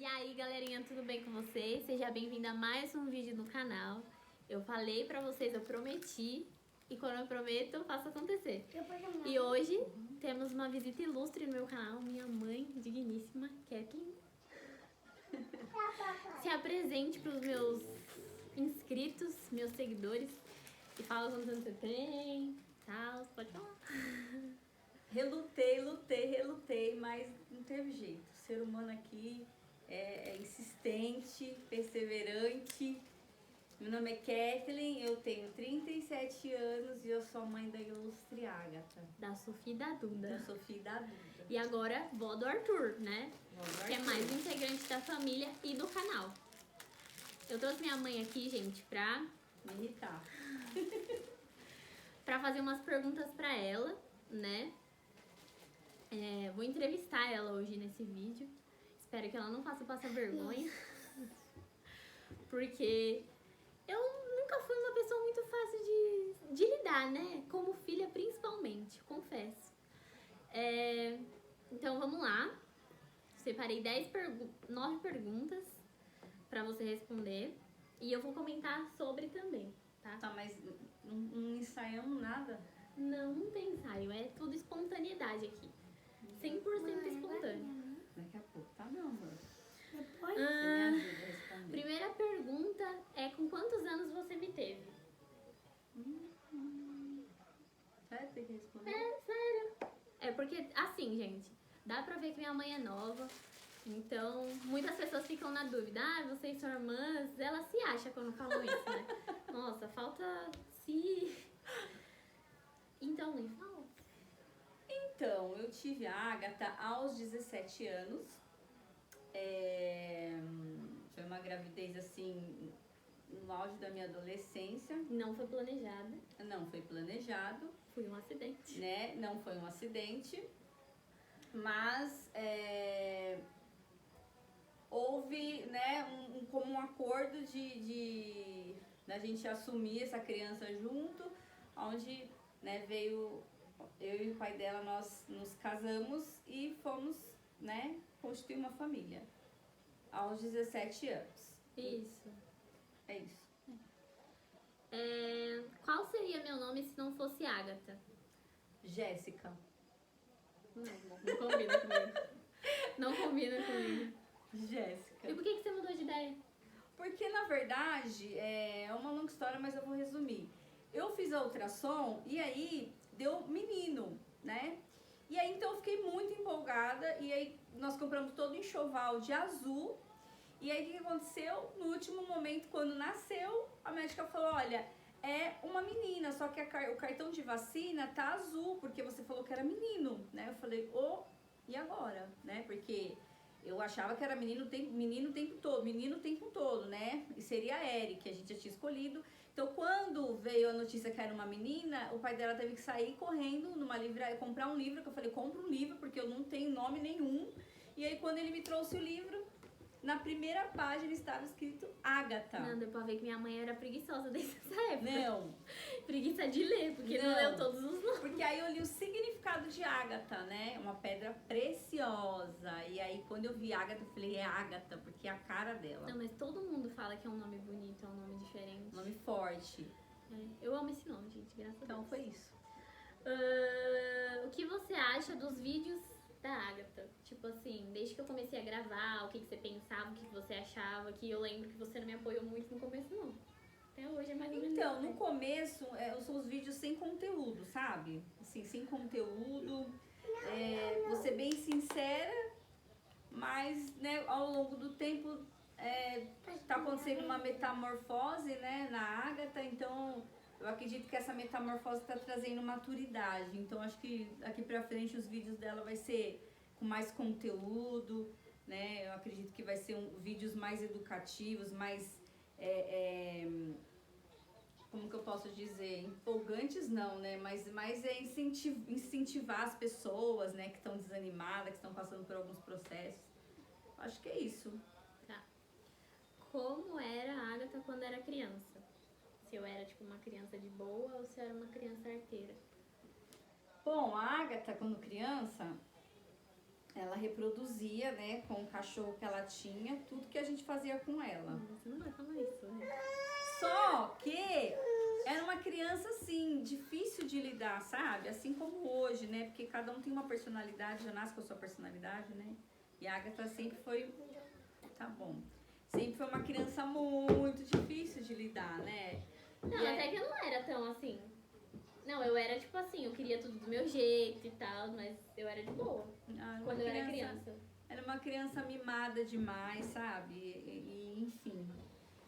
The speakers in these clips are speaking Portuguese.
E aí, galerinha, tudo bem com vocês? Seja bem-vindo a mais um vídeo no canal. Eu falei pra vocês, eu prometi, e quando eu prometo, eu faço acontecer. E hoje temos uma visita ilustre no meu canal, minha mãe digníssima, Kathleen. Se apresente pros meus inscritos, meus seguidores, e fala quantos anos você tem, tal, pode falar. Relutei, mas não teve jeito. O ser humano aqui é insistente, perseverante. Meu nome é Kathleen, eu tenho 37 anos e eu sou a mãe da ilustre Agatha. Da Sofia e da Duda. Da Sofia e da Duda. E agora, vó do Arthur, né? Vó do Que é Arthur. mais integrante da família e do canal. Eu trouxe minha mãe aqui, gente, pra Me irritar. fazer umas perguntas pra ela, né? Vou entrevistar ela hoje nesse vídeo. Espero que ela não faça passar vergonha. Porque eu nunca fui uma pessoa muito fácil de lidar, né? Como filha, principalmente, confesso. Então, vamos lá. Separei 9 perguntas pra você responder. E eu vou comentar sobre também, tá? Tá, mas não ensaiamos nada? Não tem ensaio, é tudo espontaneidade aqui. 100% espontâneo. Daqui a pouco, tá, meu amor? Depois? Você me ajuda a responder. Primeira pergunta é: com quantos anos você me teve? Vai ter que responder? Sério. É porque, assim, gente, dá pra ver que minha mãe é nova. Então, muitas pessoas ficam na dúvida. Ah, vocês são irmãs? Ela se acha quando falam isso, né? Nossa, falta se... Então, nem fala. Então, eu tive a Agatha aos 17 anos. Foi uma gravidez, assim, no auge da minha adolescência. Não foi planejada. Não foi planejado, Foi um acidente. né? Não foi um acidente. Mas houve, né, como um acordo de da gente assumir essa criança junto, onde, né, veio eu e o pai dela, nós nos casamos e fomos, né, constituir uma família aos 17 anos. Isso. É isso. Qual seria meu nome se não fosse Agatha? Jéssica. Não combina comigo. Não combina comigo. Jéssica. E por que você mudou de ideia? Porque, na verdade, é uma longa história, mas eu vou resumir. Eu fiz a ultrassom e aí deu menino, né? E aí, então, eu fiquei muito empolgada e aí nós compramos todo o enxoval de azul. E aí, o que aconteceu? No último momento, quando nasceu, a médica falou, olha, é uma menina, só que o cartão de vacina tá azul, porque você falou que era menino, né? Eu falei, e agora, né? Porque eu achava que era menino o tempo todo, né? E seria a Eric, a gente já tinha escolhido. Então, quando veio a notícia que era uma menina, o pai dela teve que sair correndo numa livraria, comprar um livro, que eu falei, compra um livro, porque eu não tenho nome nenhum. E aí, quando ele me trouxe o livro, na primeira página estava escrito Agatha. Não, deu pra ver que minha mãe era preguiçosa desde essa época. Não. Preguiça de ler, porque não leu todos os nomes. Porque aí eu li o significado de Ágata, né? Uma pedra preciosa. E aí quando eu vi Ágata, eu falei, é Ágata, porque é a cara dela. Não, mas todo mundo fala que é um nome bonito, é um nome diferente. Nome forte. Eu amo esse nome, gente, graças a Deus. Então foi isso. O que você acha dos vídeos da Agatha? Tipo assim, desde que eu comecei a gravar, o que você pensava, o que você achava, que eu lembro que você não me apoiou muito no começo, não. Até hoje é mais ou menos. Então, no começo, são os vídeos sem conteúdo, sabe? Assim, sem conteúdo. Vou ser bem sincera, mas, né, ao longo do tempo tá acontecendo uma metamorfose, né, na Agatha, então eu acredito que essa metamorfose tá trazendo maturidade. Então acho que daqui pra frente os vídeos dela vai ser com mais conteúdo, né? Eu acredito que vai ser vídeos mais educativos, mais como que eu posso dizer, empolgantes não, né? Mas mais incentivar as pessoas, né, que estão desanimadas, que estão passando por alguns processos. Acho que é isso. Tá. Como era a Agatha quando era criança? Se eu era tipo uma criança de boa ou se eu era uma criança arteira? Bom, a Agatha, quando criança, ela reproduzia, né, com o cachorro que ela tinha, tudo que a gente fazia com ela. Você não vai falar isso, né? Só que era uma criança, assim, difícil de lidar, sabe? Assim como hoje, né? Porque cada um tem uma personalidade, já nasce com a sua personalidade, né? E a Agatha sempre foi... Tá bom. Sempre foi uma criança muito difícil de lidar, né? Não, E até que eu não era tão assim. Não, eu era tipo assim, eu queria tudo do meu jeito e tal, mas eu era de boa quando eu era criança. Era uma criança mimada demais, sabe? Enfim.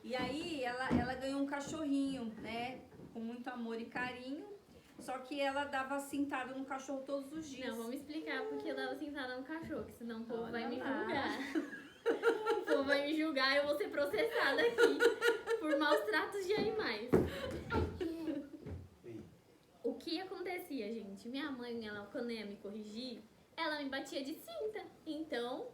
E aí ela ganhou um cachorrinho, né? Com muito amor e carinho. Só que ela dava cintada no cachorro todos os dias. Não, vamos explicar porque eu dava sentada no cachorro, que senão o povo Olha vai me lá. julgar. O povo vai me julgar e eu vou ser processada aqui por maus tratos de animais. O que acontecia, gente? Minha mãe, ela, quando ia me corrigir, ela me batia de cinta. Então,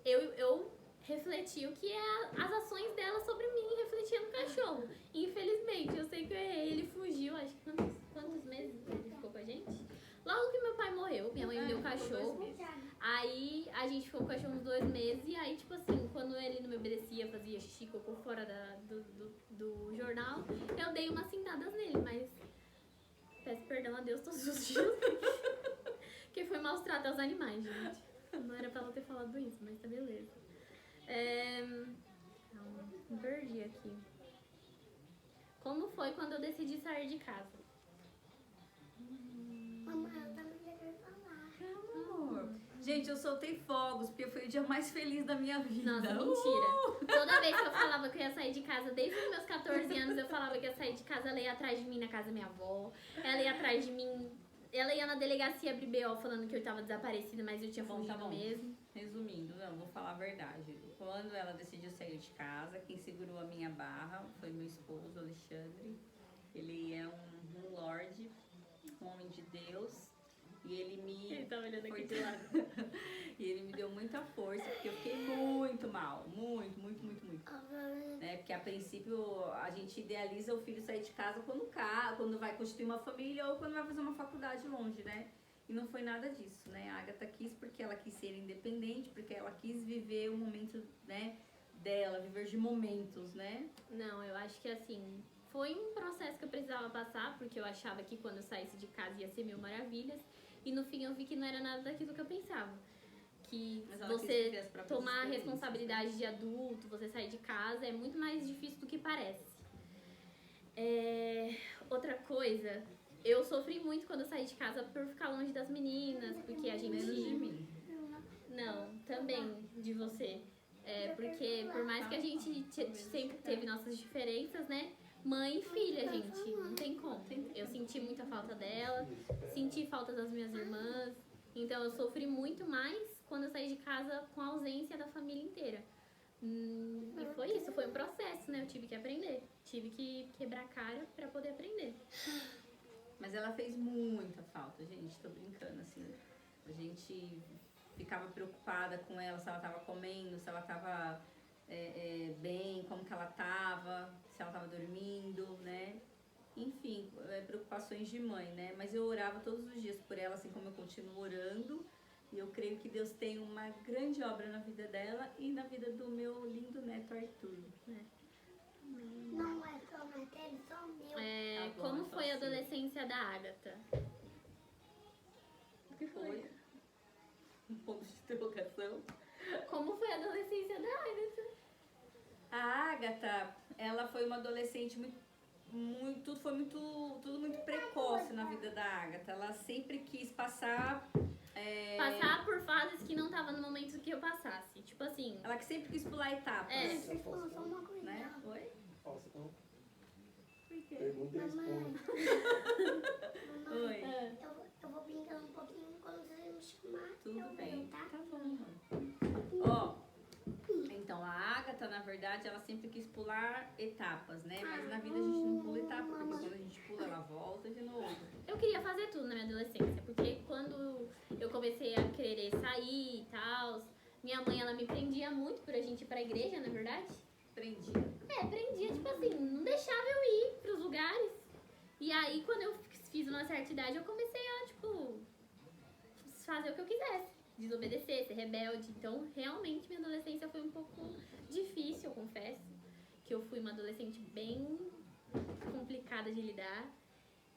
eu refleti o que as ações dela sobre mim refletia no cachorro. Infelizmente, eu sei que eu errei, ele fugiu, acho que quantos meses ele ficou com a gente? Logo que meu pai morreu, minha mãe me deu o cachorro. Aí a gente ficou com o cachorro uns 2 meses e aí, tipo assim, quando ele não me obedecia, fazia xixi, cocô fora do jornal, eu dei umas cintadas nele, mas peço perdão a Deus todos os dias. Que foi maus tratos aos animais, gente. Não era pra ela ter falado isso, mas tá beleza. Não, me perdi aqui. Como foi quando eu decidi sair de casa? Mamãe, eu também quero falar. Amor. Gente, eu soltei fogos, porque foi o dia mais feliz da minha vida. Nossa, mentira. Toda vez que eu falava que eu ia sair de casa, desde os meus 14 anos, eu falava que ia sair de casa, ela ia atrás de mim na casa da minha avó. Ela ia atrás de mim. Ela ia na delegacia abrir BO falando que eu tava desaparecida, mas eu tinha fugido Tá bom. mesmo. Resumindo, não, vou falar a verdade. Quando ela decidiu sair de casa, quem segurou a minha barra foi meu esposo, Alexandre. Ele é um lorde, um homem de Deus. E ele me... Ele tá olhando aqui de lado. E ele me deu muita força, porque eu fiquei muito mal. Muito. Né? Porque a princípio a gente idealiza o filho sair de casa quando vai constituir uma família ou quando vai fazer uma faculdade longe, né? E não foi nada disso, né? A Agatha quis porque ela quis ser independente, porque ela quis viver o momento, né, dela, viver de momentos, né? Não, eu acho que assim, foi um processo que eu precisava passar, porque eu achava que quando eu saísse de casa ia ser mil maravilhas. E no fim eu vi que não era nada daquilo que eu pensava. Que Mas ela quis você viver as próprias tomar a experiências, responsabilidade de adulto, você sair de casa, é muito mais difícil do que parece. Outra coisa, eu sofri muito quando eu saí de casa por ficar longe das meninas, porque a gente... Menos de mim. Não, também de você. Porque por mais que a gente sempre teve nossas diferenças, né? Mãe e filha, gente, não tem como. Eu senti muita falta dela, senti falta das minhas irmãs. Então eu sofri muito mais quando eu saí de casa com a ausência da família inteira. E foi isso, foi um processo, né? Eu tive que aprender. Tive que quebrar a cara pra poder aprender. Mas ela fez muita falta, gente. Tô brincando, assim. A gente ficava preocupada com ela, se ela tava comendo, se ela tava bem, como que ela tava, se ela tava dormindo, né? Enfim, preocupações de mãe, né? Mas eu orava todos os dias por ela, assim como eu continuo orando. E eu creio que Deus tem uma grande obra na vida dela e na vida do meu lindo neto Arthur, né? Não é só neto, é só meu. Tá bom, Como é só foi a assim. adolescência da Agatha? O que foi? Um ponto de interrogação. Como foi a adolescência da Agatha? A Agatha, ela foi uma adolescente tudo muito precoce na vida da Agatha. Ela sempre quis passar... Passar por fases que não tava no momento que eu passasse. Tipo assim, Ela que sempre quis pular etapas. Deixa eu falar só uma coisa. Né? Oi? Falsa, então. Por quê? Pergunta e Mamãe. responde. Mamãe, Oi. eu vou brincando um pouquinho quando você me chamar. Tudo eu bem. venho, tá? Tá bom. Ó, então a Agatha, na verdade, ela sempre quis pular etapas, né? Mas na vida a gente não pula etapas, porque quando a gente pula, ela volta de novo. eu queria fazer tudo na minha adolescência. Porque quando eu comecei a querer sair e tal, minha mãe, ela me prendia muito por a gente ir pra igreja, na verdade. Aprendi. Prendia, tipo assim, não deixava eu ir pros lugares. E aí, quando eu fiz uma certa idade, eu comecei a, tipo, fazer o que eu quisesse. desobedecer, ser rebelde. Então, realmente, minha adolescência foi um pouco difícil, eu confesso. Que eu fui uma adolescente bem complicada de lidar.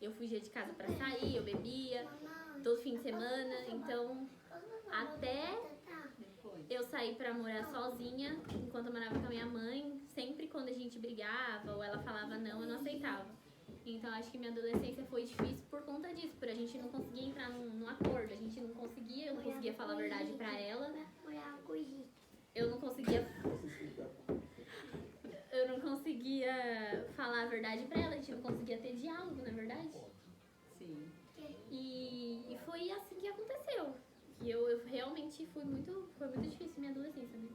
Eu fugia de casa pra sair, eu bebia todo fim de semana. Então, até eu saí pra morar sozinha, enquanto eu morava com a minha mãe, sempre quando a gente brigava ou ela falava não, eu não aceitava. Então acho que minha adolescência foi difícil por conta disso, por a gente não conseguia entrar num acordo, a gente não conseguia, eu não conseguia falar a verdade pra ela, eu não conseguia falar a verdade pra ela, a gente não conseguia ter diálogo, na verdade. Sim. E foi assim que aconteceu. E eu realmente foi muito difícil minha adolescência, né?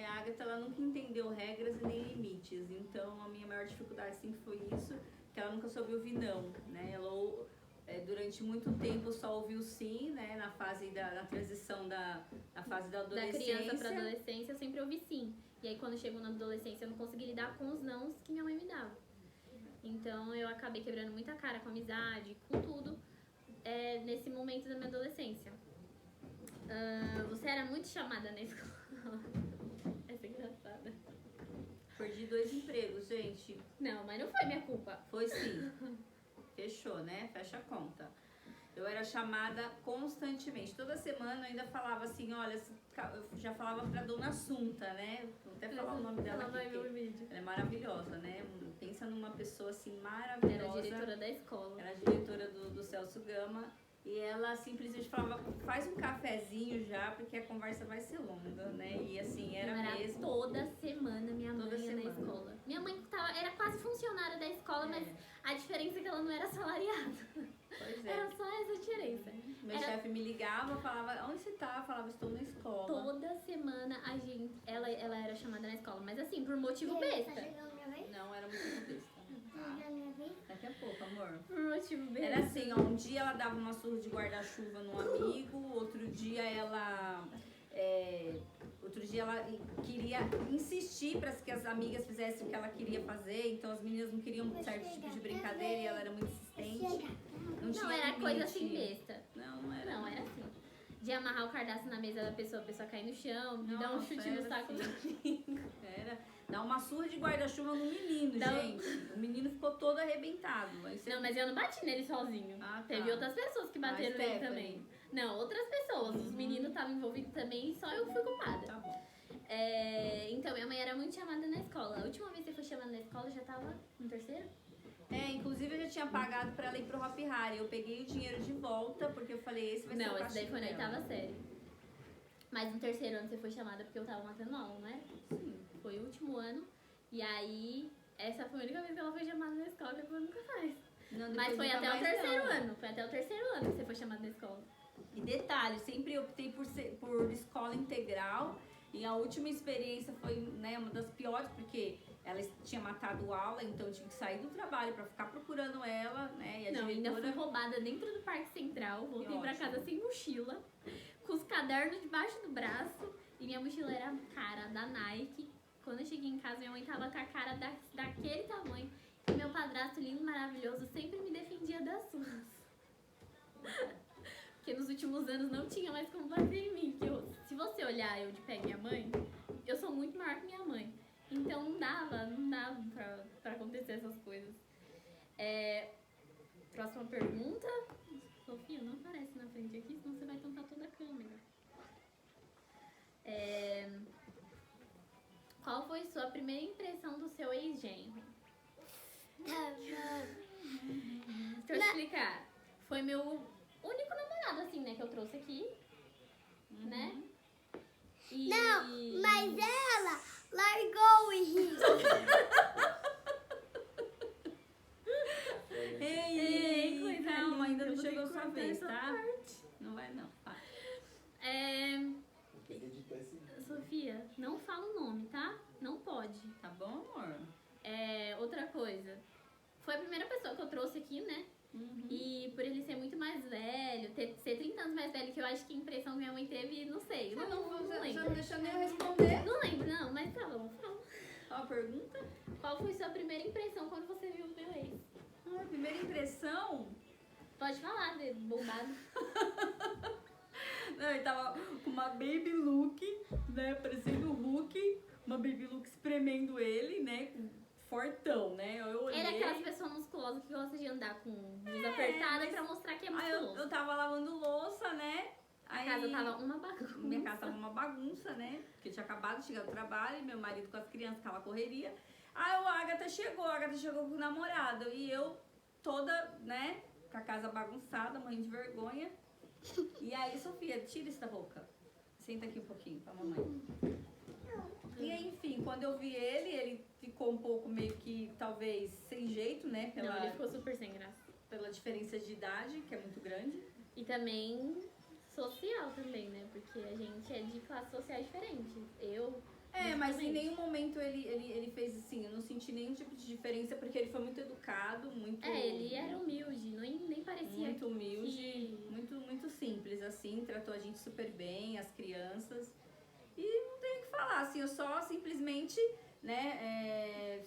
A Agatha, ela nunca entendeu regras e nem limites, então a minha maior dificuldade sempre foi isso, que ela nunca soube ouvir não, né? Ela durante muito tempo só ouviu sim, né? Na transição da fase da adolescência. Da criança pra adolescência eu sempre ouvi sim. E aí quando chegou na adolescência eu não consegui lidar com os nãos que minha mãe me dava. Então eu acabei quebrando muita cara com amizade, com tudo, nesse momento da minha adolescência. Você era muito chamada na escola. Essa é engraçada. Perdi 2 empregos, gente. Não, mas não foi minha culpa. Foi sim. Fechou, né? Fecha a conta. Eu era chamada constantemente. Toda semana eu ainda falava assim, olha, eu já falava pra Dona Assunta, né? Vou até falar o nome dela Ela vai aqui. ver o vídeo. Ela é maravilhosa, né? Pensa numa pessoa assim maravilhosa. Era diretora da escola. Era diretora do Celso Gama. E ela simplesmente falava, faz um cafezinho já, porque a conversa vai ser longa, né? E assim, era mesmo. Toda semana minha mãe ia na semana. escola. Minha mãe era quase funcionária da escola, mas a diferença é que ela não era assalariada. Pois é. Era só essa diferença. Meu chefe me ligava, falava, onde você tá? Eu falava, estou na escola. Toda semana ela era chamada na escola, mas assim, por motivo besta. Não, era muito besta. Daqui a pouco, amor. Por motivo besta. Era assim, ó, um dia ela dava uma surra de guarda-chuva num amigo, outro dia ela queria insistir para que as amigas fizessem o que ela queria fazer, então as meninas não queriam um certo tipo de brincadeira e ela era muito insistente. Não tinha era limite. coisa assim besta. Não era. Não, era assim. De amarrar o cardápio na mesa da pessoa, a pessoa cair no chão, de dar um chute no saco do amigo. Era. Dar uma surra de guarda-chuva no menino, gente. O menino ficou todo arrebentado. Não, mas eu não bati nele sozinho. Ah, tá. Teve outras pessoas que bateram nele também. Não, outras pessoas. Os meninos estavam envolvidos também, só eu fui culpada. Tá bom. Então, minha mãe era muito chamada na escola. A última vez que eu fui chamada na escola, eu já tava no terceiro? Inclusive eu já tinha pagado pra ela ir pro Hop Hari. Eu peguei o dinheiro de volta, porque eu falei, esse vai ser o Não, esse castigo daí foi na dela. oitava série. Mas no terceiro ano você foi chamada porque eu tava matando aula, não é? Sim. Foi o último ano. E aí, essa foi a única vez que ela foi chamada na escola, depois nunca mais. Não, Mas foi nunca até o mais terceiro não. ano. Foi até o terceiro ano que você foi chamada na escola. E detalhe, sempre optei por escola integral. E a última experiência foi, né, uma das piores, porque ela tinha matado aula, então eu tive que sair do trabalho pra ficar procurando ela, né? E a Não, ainda diretora... fui roubada dentro do Parque Central. Voltei pra ótimo. casa sem mochila, com os cadernos debaixo do braço. E minha mochila era cara da Nike. Quando eu cheguei em casa, minha mãe tava com a cara daquele tamanho. E meu padrasto, lindo, maravilhoso, sempre me defendia das suas. Porque nos últimos anos não tinha mais como bater em mim. Se você olhar eu de pé minha mãe, eu sou muito maior que minha mãe. Então não dava pra acontecer essas coisas. Próxima pergunta. Sofia, não aparece na frente aqui, senão você vai tampar toda a câmera. Qual foi sua primeira impressão do seu ex-genro? Deixa eu explicar. Foi meu único namorado, assim, né, que eu trouxe aqui, né? E... Não, mas ela largou o Henrique. Ei, coisa calma, ainda linda, não eu chegou vou ter sua que vez, cortar tá? essa parte. Não vai não. Tá. Ele editou esse vídeo. Sofia, não fala o nome, tá? Não pode. Tá bom, amor? Outra coisa. Foi a primeira pessoa que eu trouxe aqui, né? Uhum. E por ele ser muito mais velho, ser 30 anos mais velho, que eu acho que a impressão que minha mãe teve, não sei. Você Não não lembro. deixa nem eu responder. Não lembro, não, mas tá bom, fala. Ó, a pergunta? Qual foi sua primeira impressão quando você viu o meu ex? A primeira impressão... Pode falar, dedo bombado. Não, ele tava com uma baby look, né? Parecendo o Hulk, uma baby look espremendo ele, né? Fortão, né? Eu olhei. Ele é aquelas pessoas musculosas que gostam de andar com blusa apertada pra mostrar que é Aí musculoso. eu tava lavando louça, né? A casa tava uma bagunça. Minha casa tava uma bagunça, né? Porque eu tinha acabado de chegar do trabalho, e meu marido com as crianças, aquela correria. Aí a Agatha chegou com o namorado. E eu toda, né, com a casa bagunçada, morrendo de vergonha. E aí, Sofia, tira isso da boca. Senta aqui um pouquinho pra mamãe. E aí, enfim, quando eu vi ele ficou um pouco meio que, talvez, sem jeito, né? Não, ele ficou super sem graça. Pela diferença de idade, que é muito grande. E também social também, né? Porque a gente é de classe social diferente. Mas em principalmente. nenhum momento ele fez assim, eu não senti nenhum tipo de diferença, porque ele foi muito educado, muito... Ele era humilde, nem parecia muito humilde, que... muito simples, assim, tratou a gente super bem, as crianças. E não tem o que falar, assim, eu só simplesmente, né,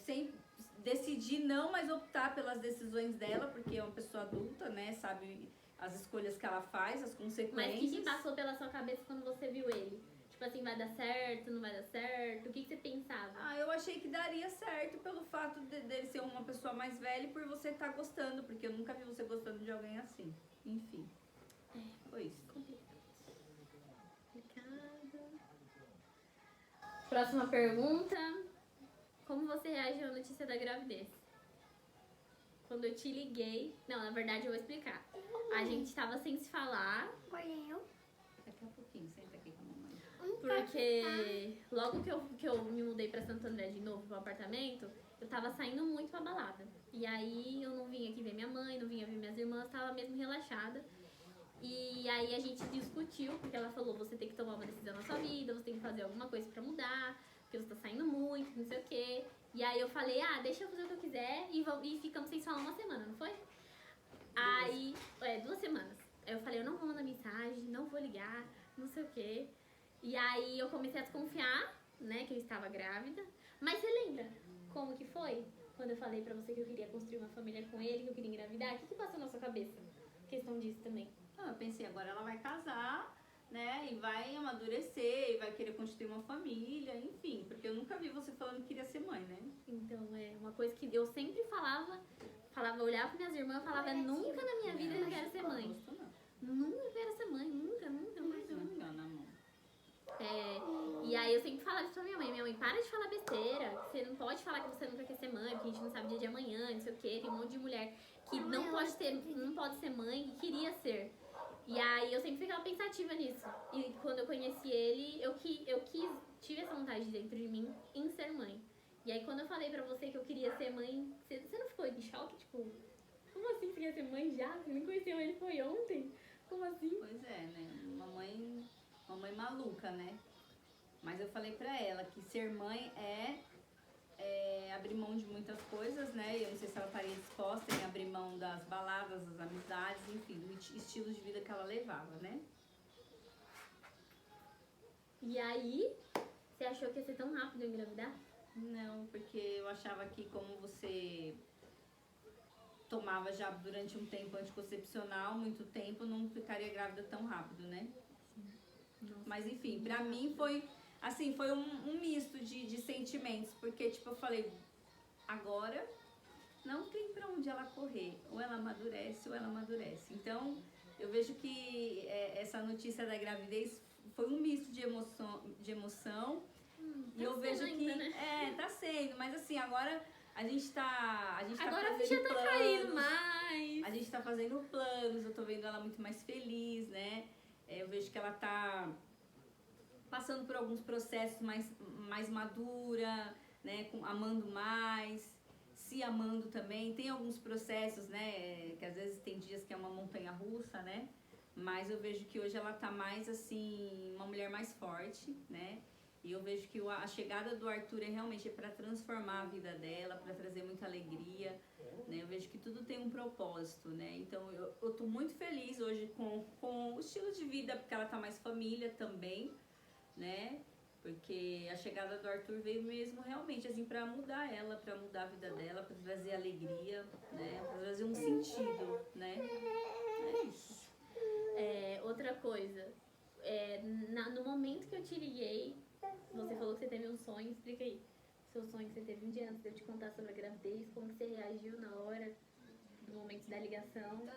decidi não mais optar pelas decisões dela, porque é uma pessoa adulta, né, sabe as escolhas que ela faz, as consequências. Mas o que passou pela sua cabeça quando você viu ele? Tipo assim, vai dar certo, não vai dar certo? O que você pensava? Eu achei que daria certo pelo fato dele ser uma pessoa mais velha e por você estar gostando, porque eu nunca vi você gostando de alguém assim. Enfim, foi isso. Complicado. Próxima pergunta. Como você reagiu à notícia da gravidez? Quando eu te liguei... Não, na verdade eu vou explicar. A gente tava sem se falar, Daqui a pouquinho, senta aqui com a mamãe. porque logo que eu me mudei pra Santo André de novo pro apartamento, eu tava saindo muito pra balada. E aí eu não vinha aqui ver minha mãe, não vinha ver minhas irmãs, tava mesmo relaxada. E aí a gente discutiu, porque ela falou, você tem que tomar uma decisão na sua vida, você tem que fazer alguma coisa pra mudar, porque você tá saindo muito, não sei o quê. E aí eu falei, deixa eu fazer o que eu quiser e ficamos sem falar uma semana, não foi? Aí, 2 semanas. Aí eu falei, eu não vou mandar mensagem, não vou ligar, não sei o quê. E aí eu comecei a desconfiar, né, que eu estava grávida. Mas você lembra como que foi? Quando eu falei pra você que eu queria construir uma família com ele, que eu queria engravidar, o que passou na sua cabeça? Questão disso também. Eu pensei, agora ela vai casar, né, e vai amadurecer, e vai querer constituir uma família, enfim. Porque eu nunca vi você falando que queria ser mãe, né? Então, é uma coisa que eu sempre falava, olhava para minhas irmãs e falava, nunca na minha vida eu quero ser mãe. Nunca quero ser mãe, nunca. Não engana, amor. E aí eu sempre falava isso pra minha mãe, para de falar besteira, que você não pode falar que você nunca quer ser mãe, porque a gente não sabe o dia de amanhã, não sei o quê, tem um monte de mulher que não pode ser mãe e queria ser. E aí eu sempre ficava pensativa nisso. E quando eu conheci ele, tive essa vontade dentro de mim em ser mãe. E aí quando eu falei pra você que eu queria ser mãe, você não ficou em choque? Tipo, como assim você quer ser mãe já? Você nem conheceu ele, foi ontem? Como assim? Pois é, né? Uma mãe maluca, né? Mas eu falei pra ela que ser mãe é abrir mão de muitas coisas, né? Eu não sei se ela estaria disposta em abrir mão das baladas, das amizades, enfim, do estilo de vida que ela levava, né? E aí, você achou que ia ser tão rápido engravidar? Não, porque eu achava que como você tomava já durante um tempo anticoncepcional, muito tempo, não ficaria grávida tão rápido, né? Nossa. Mas enfim, pra mim foi, assim, foi um misto de sentimentos, porque tipo, eu falei, agora não tem pra onde ela correr, ou ela amadurece ou ela amadurece. Então, eu vejo que essa notícia da gravidez foi um misto de emoção. E eu vejo que ainda, né? tá sendo, mas assim, agora a gente tá Agora a fazendo ficha tá planos, caindo mais. a gente tá fazendo planos, eu tô vendo ela muito mais feliz, né? Eu vejo que ela tá passando por alguns processos mais madura, né? Amando mais, se amando também. Tem alguns processos, né? Que às vezes tem dias que é uma montanha russa, né? Mas eu vejo que hoje ela tá mais assim, uma mulher mais forte, né? E eu vejo que a chegada do Arthur realmente para transformar a vida dela, para trazer muita alegria, né? Eu vejo que tudo tem um propósito, né? Então eu tô muito feliz hoje com o estilo de vida, porque ela tá mais família também, né? Porque a chegada do Arthur veio mesmo realmente assim para mudar ela, para mudar a vida dela, para trazer alegria, né? Para trazer um sentido, né? É isso. Outra coisa, no momento que eu te liguei, você falou que você teve um sonho, explica aí. Seu sonho que você teve um dia antes de eu te contar sobre a gravidez, como que você reagiu na hora do momento da ligação.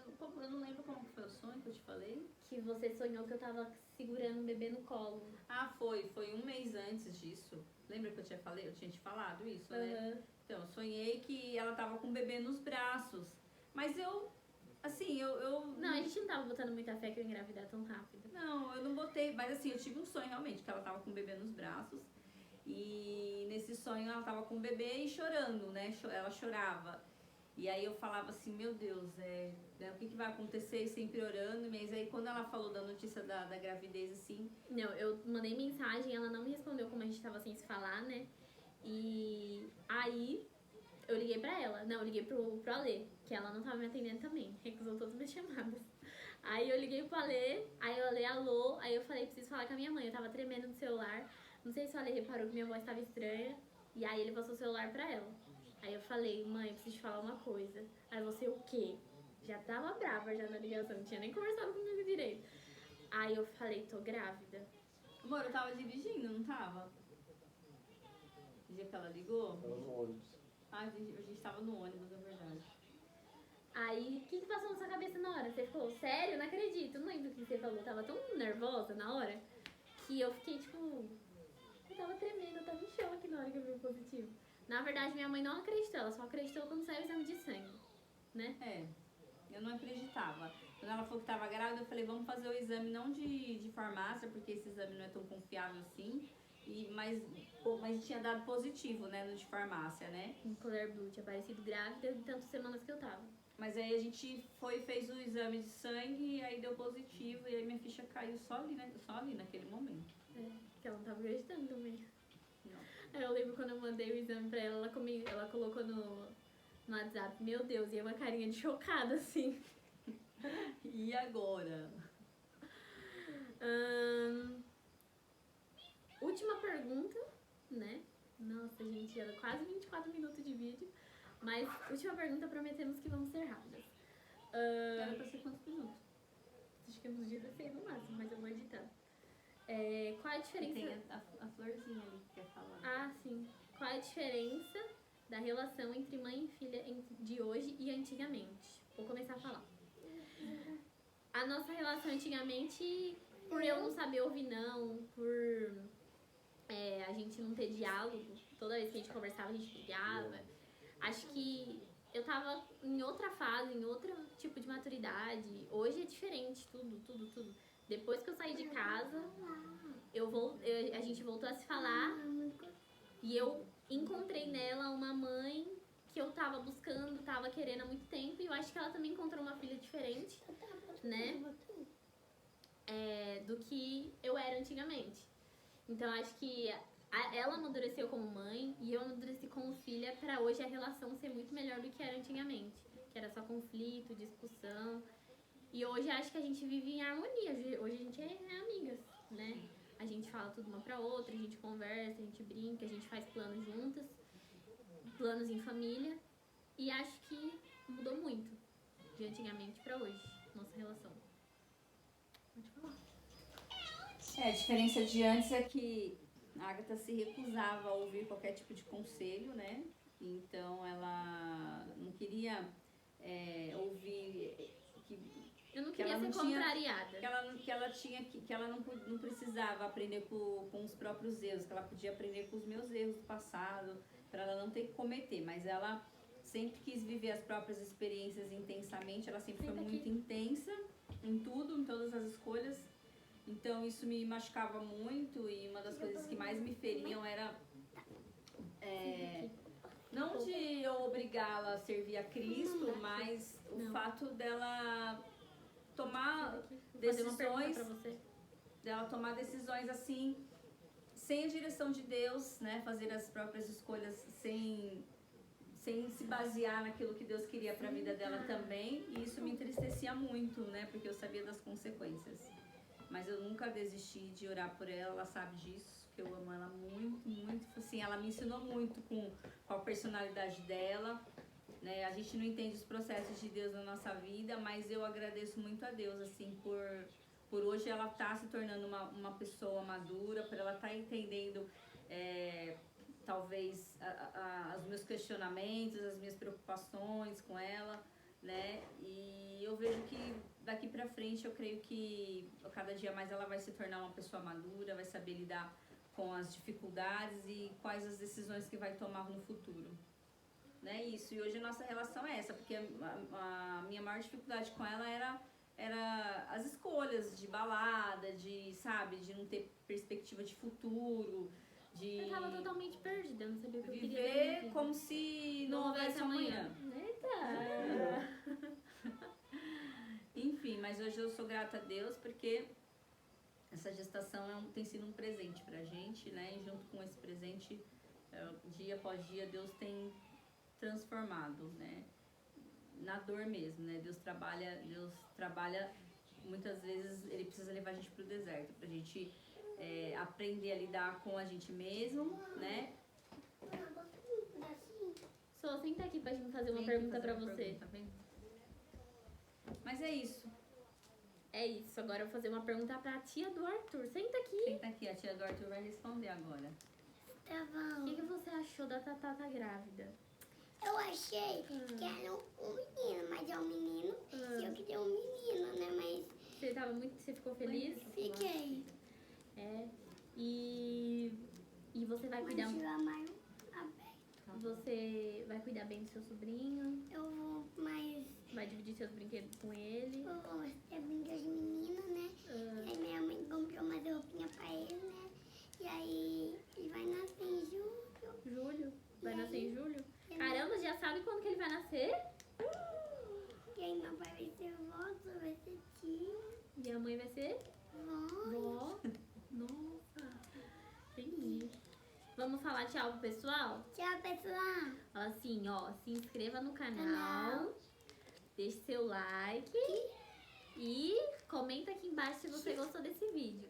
Eu não lembro como foi o sonho que eu te falei. Que você sonhou que eu tava segurando um bebê no colo. Ah, foi um mês antes disso. Lembra que eu tinha te falado isso, né? Aham. Então, eu sonhei que ela tava com o bebê nos braços. Mas eu Não, a gente não tava botando muita fé que eu ia engravidar tão rápido. Não, eu não botei, mas assim, eu tive um sonho realmente, que ela tava com o bebê nos braços. E nesse sonho ela tava com o bebê e chorando, né? Ela chorava. E aí eu falava assim, meu Deus, né, o que vai acontecer? E sempre orando. Mas aí quando ela falou da notícia da gravidez, assim, Não, eu mandei mensagem, ela não me respondeu como a gente tava sem se falar, né? E aí eu liguei pra ela. Não, eu liguei pro Alê, que ela não tava me atendendo também. Recusou todas as minhas chamadas. Aí eu liguei pro Alê, aí o Alê alô, aí eu falei, preciso falar com a minha mãe. Eu tava tremendo no celular. Não sei se o Alê reparou que minha voz tava estranha. E aí ele passou o celular pra ela. Aí eu falei, mãe, eu preciso te falar uma coisa. Aí você, o quê? Já tava brava já na ligação, não tinha nem conversado comigo direito. Aí eu falei, tô grávida. amor, eu tava dirigindo, não tava? O dia que ela ligou? Tava no ônibus. Ah, a gente tava no ônibus, é verdade. Aí, o que passou na sua cabeça na hora? Você ficou, sério? Não acredito. Não lembro o que você falou. Eu tava tão nervosa na hora que eu fiquei, tipo... Eu tava tremendo, eu tava em choque na hora que eu vi o positivo. Na verdade, minha mãe não acreditou. Ela só acreditou quando saiu o exame de sangue, né? Eu não acreditava. Quando ela falou que tava grávida, eu falei, vamos fazer o exame não de farmácia, porque esse exame não é tão confiável assim. Mas tinha dado positivo, né, no de farmácia, né? Um Color Blue, tinha parecido grávida de tantas semanas que eu tava. Mas aí a gente fez o exame de sangue e aí deu positivo. E aí minha ficha caiu só ali, né? Só ali naquele momento. Porque ela não tava acreditando também. Não. Aí eu lembro quando eu mandei o exame pra ela, ela colocou no WhatsApp, meu Deus, e uma carinha de chocada, assim. E agora? Última pergunta, né? Nossa, gente, era quase 24 minutos de vídeo. Mas, última pergunta, prometemos que vamos ser rápidas. Era pra ser quantos minutos? Acho que uns 16 no máximo, mas eu vou editar. Qual é a diferença... Tem a florzinha ali que quer falar. Ah, sim. Qual é a diferença da relação entre mãe e filha de hoje e antigamente? Vou começar a falar. A nossa relação antigamente, por eu não saber ouvir não, por a gente não ter diálogo, toda vez que a gente conversava a gente brigava. Acho que eu tava em outra fase, em outro tipo de maturidade. Hoje é diferente, tudo. Depois que eu saí de casa, a gente voltou a se falar e eu encontrei nela uma mãe que eu tava buscando, tava querendo há muito tempo, e eu acho que ela também encontrou uma filha diferente, né? Do que eu era antigamente. Então acho que ela amadureceu como mãe e eu amadureci como filha pra hoje a relação ser muito melhor do que era antigamente, que era só conflito, discussão. E hoje acho que a gente vive em harmonia, hoje a gente é amigas, né? A gente fala tudo uma pra outra, a gente conversa, a gente brinca, a gente faz planos juntas, planos em família. E acho que mudou muito de antigamente pra hoje, nossa relação. Pode falar. A diferença de antes é que a Agatha se recusava a ouvir qualquer tipo de conselho, né? Então ela não queria ouvir Eu não que queria ela ser não tinha- contrariada. que ela não precisava aprender com os próprios erros, que ela podia aprender com os meus erros do passado, para ela não ter que cometer, mas ela sempre quis viver as próprias experiências intensamente, ela sempre foi Senta muito aqui. intensa em tudo, em todas as escolhas. Então isso me machucava muito e uma das coisas que mais me feriam era não de eu obrigá-la a servir a Cristo, mas o Não. fato dela tomar Vou fazer uma pergunta decisões, pra você. assim, sem a direção de Deus, né? Fazer as próprias escolhas sem se basear naquilo que Deus queria para a vida dela também. E isso me entristecia muito, né? Porque eu sabia das consequências. Mas eu nunca desisti de orar por ela, ela sabe disso, que eu amo ela muito, muito. Assim, ela me ensinou muito com a personalidade dela, né? A gente não entende os processos de Deus na nossa vida, mas eu agradeço muito a Deus, assim, por por hoje ela tá se tornando uma pessoa madura, por ela tá entendendo talvez os meus questionamentos, as minhas preocupações com ela, né? E eu vejo que daqui pra frente eu creio que cada dia mais ela vai se tornar uma pessoa madura, vai saber lidar com as dificuldades e quais as decisões que vai tomar no futuro. Né? Isso, e hoje a nossa relação é essa, porque a minha maior dificuldade com ela era as escolhas de balada, sabe, de não ter perspectiva de futuro, de Eu tava totalmente perdida, eu não sabia o que eu queria da minha viver vida. como se não houvesse amanhã. Eita! Enfim, mas hoje eu sou grata a Deus porque essa gestação tem sido um presente pra gente, né? E junto com esse presente, dia após dia, Deus tem transformado, né? Na dor mesmo, né? Deus trabalha, muitas vezes ele precisa levar a gente pro deserto, pra gente aprender a lidar com a gente mesmo, né? Só senta aqui pra gente fazer uma Vem pergunta fazer pra uma você. pergunta, vem. Mas é isso. É isso, agora eu vou fazer uma pergunta pra tia do Arthur. Senta aqui. Senta aqui, a tia do Arthur vai responder agora. Tá O bom. que você achou da Tatá tá grávida? Eu achei que era um menino, mas é um menino. E eu queria um menino, né? Mas Você ficou feliz? fiquei. É. E você vai cuidar. Mas eu amar aberto. Você vai cuidar bem do seu sobrinho? Eu vou, mas Vai dividir seus brinquedos com ele? eu vou ter brinquedos de menino, né? Ah, Aí minha mãe comprou umas roupinhas pra ele, né? E aí ele vai nascer em julho. julho? Vai E nascer aí? em julho? Caramba, já sabe quando que ele vai nascer? E aí meu pai vai ser vó, tu vai ser tio, E a mãe vai ser vó. vó. Nossa, entendi. Vamos falar tchau pro pessoal? Tchau, pessoal. Fala assim, ó, se inscreva no canal, deixe seu like e comenta aqui embaixo se você gostou desse vídeo.